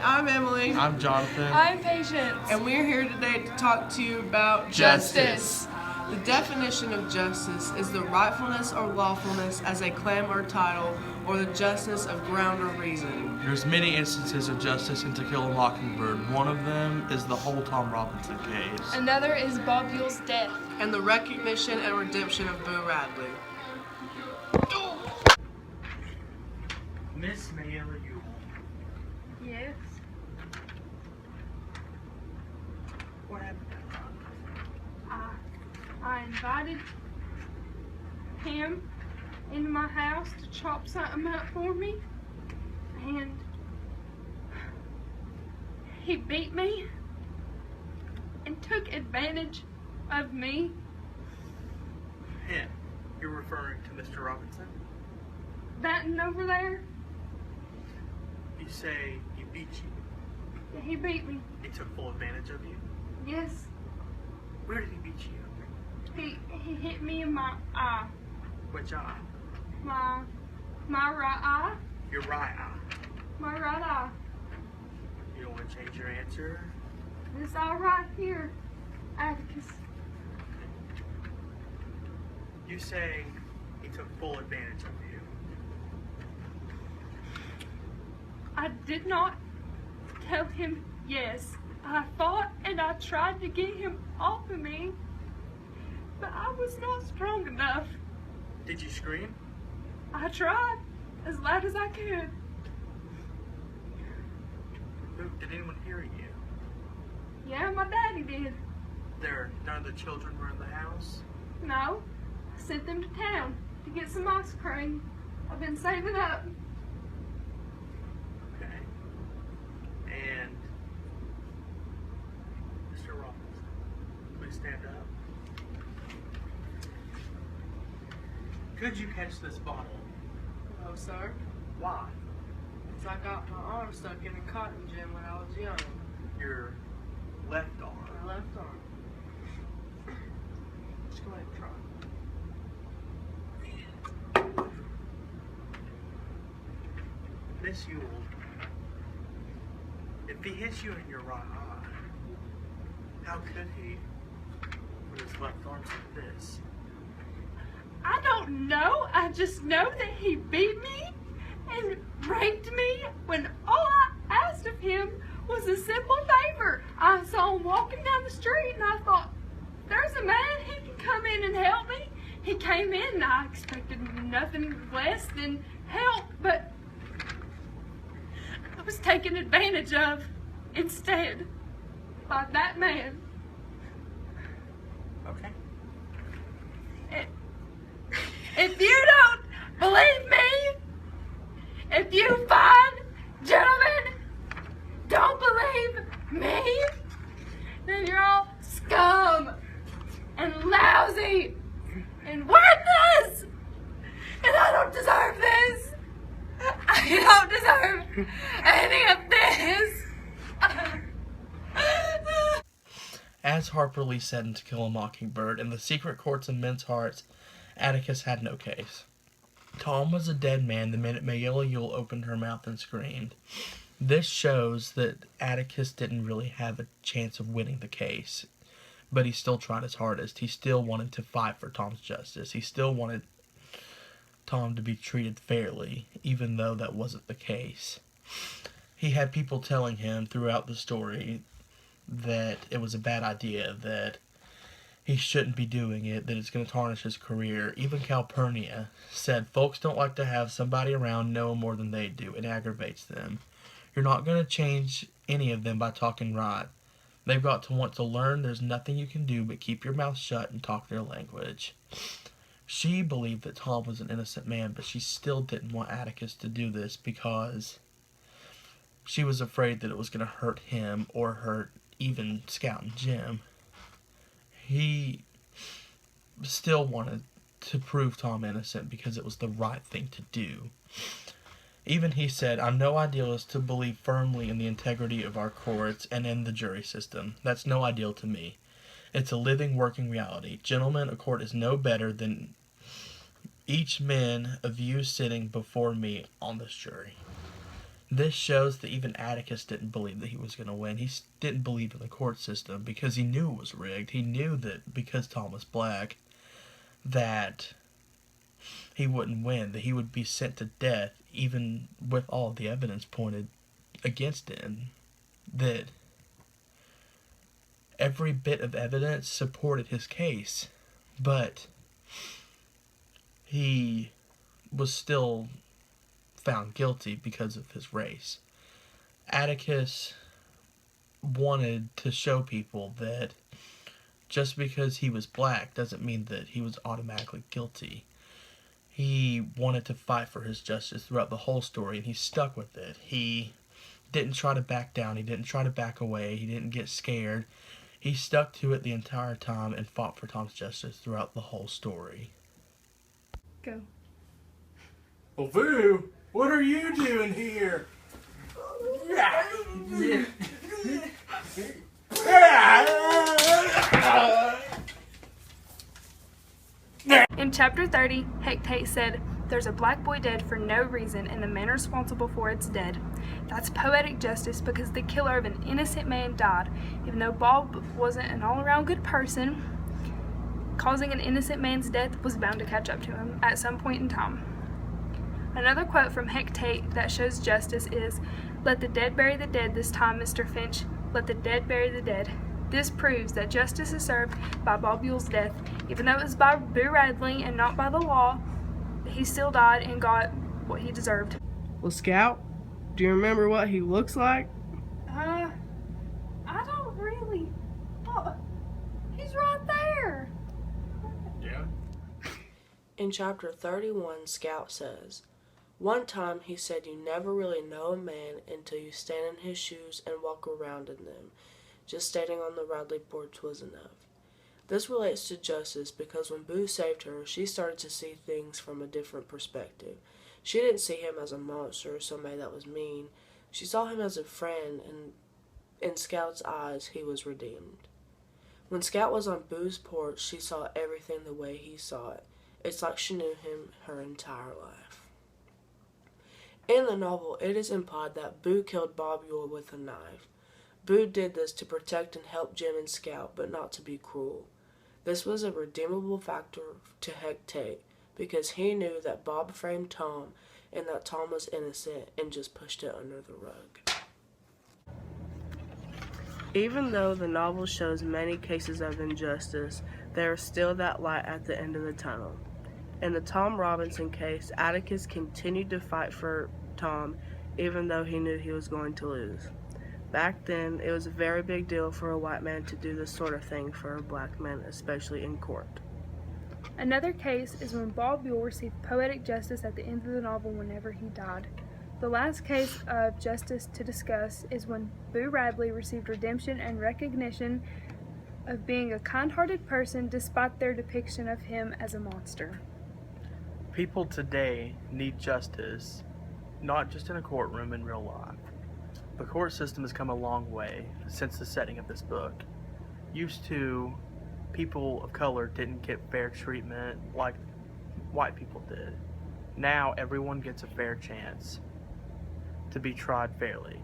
I'm Emily. I'm Jonathan. I'm Patience. And we're here today to talk to you about Justice. The definition of justice is the rightfulness or lawfulness as a claim or title, or the justness of ground or reason. There's many instances of justice in To Kill a Mockingbird. One of them is the whole Tom Robinson case. Another is Bob Yule's death. And the recognition and redemption of Boo Radley. Miss Mayella Yule. Yes. What happened? I invited him into my house to chop something up for me, and he beat me and took advantage of me. Him. You're referring to Mr. Robinson? That and over there, You say he beat you. he beat me. He took full advantage of you? Yes, Where did he beat you? he hit me in my eye, Which eye? my right eye, Your right eye. my right eye. You don't want to change your answer? This eye right here, Atticus. You say he took full advantage of you. I did not tell him yes. I fought and I tried to get him off of me, but I was not strong enough. Did you scream? I tried as loud as I could. Did anyone hear you? Yeah, my daddy did. None of the children were in the house? No, I sent them to town to get some ice cream. I've been saving up. Okay. And Mr. Robinson, please stand up. Could you catch this bottle? Oh, sir. Why? Because I got my arm stuck in a cotton gin when I was young. Your left arm. My left arm. Just go ahead and try. Miss Yule, if he hits you in your right eye, how could he put his left arm like this? I don't know. I just know that he beat me and raped me when all I asked of him was a simple favor. I saw him walking down the street and I thought, there's a man, he can come in and help me. He came in and I expected nothing less than help, but I was taken advantage of instead by that man. Okay. If you don't believe me, if you fine gentlemen don't believe me, then you're all scum and lousy and worthless, and I don't deserve this. I don't deserve any of this. As Harper Lee said in To Kill a Mockingbird, in the secret courts of men's hearts, Atticus had no case. Tom was a dead man the minute Mayella Yule opened her mouth and screamed. This shows that Atticus didn't really have a chance of winning the case, but he still tried his hardest. He still wanted to fight for Tom's justice. He still wanted Tom to be treated fairly, even though that wasn't the case. He had people telling him throughout the story that it was a bad idea, that he shouldn't be doing it, that it's going to tarnish his career. Even Calpurnia said folks don't like to have somebody around know more than they do. It aggravates them. You're not going to change any of them by talking right. They've got to want to learn. There's nothing you can do but keep your mouth shut and talk their language. She believed that Tom was an innocent man, but she still didn't want Atticus to do this because she was afraid that it was going to hurt him or hurt even Scout and Jim. He still wanted to prove Tom innocent because it was the right thing to do. Even he said, I'm no idealist to believe firmly in the integrity of our courts and in the jury system. That's no ideal to me. It's a living, working reality. Gentlemen, a court is no better than each man of you sitting before me on this jury. This shows that even Atticus didn't believe that he was going to win. Didn't believe in the court system because he knew it was rigged. He knew that because Tom was black, that he wouldn't win, that he would be sent to death, even with all of the evidence pointed against him. That every bit of evidence supported his case, but he was still found guilty because of his race. Atticus wanted to show people that just because he was black doesn't mean that he was automatically guilty. He wanted to fight for his justice throughout the whole story, and he stuck with it. He didn't try to back down. He didn't try to back away. He didn't get scared. He stuck to it the entire time and fought for Tom's justice throughout the whole story. Go. Well, Boo, what are you doing here? In chapter 30, Hecate said, "There's a black boy dead for no reason, and the man responsible for it's dead. That's poetic justice because the killer of an innocent man died. Even though Bob wasn't an all-around good person, causing an innocent man's death was bound to catch up to him at some point in time." Another quote from Hecate that shows justice is, "Let the dead bury the dead this time, Mr. Finch. Let the dead bury the dead." This proves that justice is served by Bob Buell's death. Even though it was by Boo Radley and not by the law, he still died and got what he deserved. Well, Scout, do you remember what he looks like? I don't really. Oh, he's right there. Yeah. In chapter 31, Scout says, "One time he said you never really know a man until you stand in his shoes and walk around in them. Just standing on the Radley porch was enough." This relates to justice because when Boo saved her, she started to see things from a different perspective. She didn't see him as a monster or somebody that was mean. She saw him as a friend, and in Scout's eyes, he was redeemed. When Scout was on Boo's porch, she saw everything the way he saw it. It's like she knew him her entire life. In the novel, it is implied that Boo killed Bob Ewell with a knife. Boo did this to protect and help Jim and Scout, but not to be cruel. This was a redeemable factor to Hecate because he knew that Bob framed Tom and that Tom was innocent and just pushed it under the rug. Even though the novel shows many cases of injustice, there is still that light at the end of the tunnel. In the Tom Robinson case, Atticus continued to fight for Tom even though he knew he was going to lose. Back then, it was a very big deal for a white man to do this sort of thing for a black man, especially in court. Another case is when Bob Buell received poetic justice at the end of the novel whenever he died. The last case of justice to discuss is when Boo Radley received redemption and recognition of being a kind-hearted person despite their depiction of him as a monster. People today need justice, not just in a courtroom in real life. The court system has come a long way since the setting of this book. Used to, people of color didn't get fair treatment like white people did. Now everyone gets a fair chance to be tried fairly.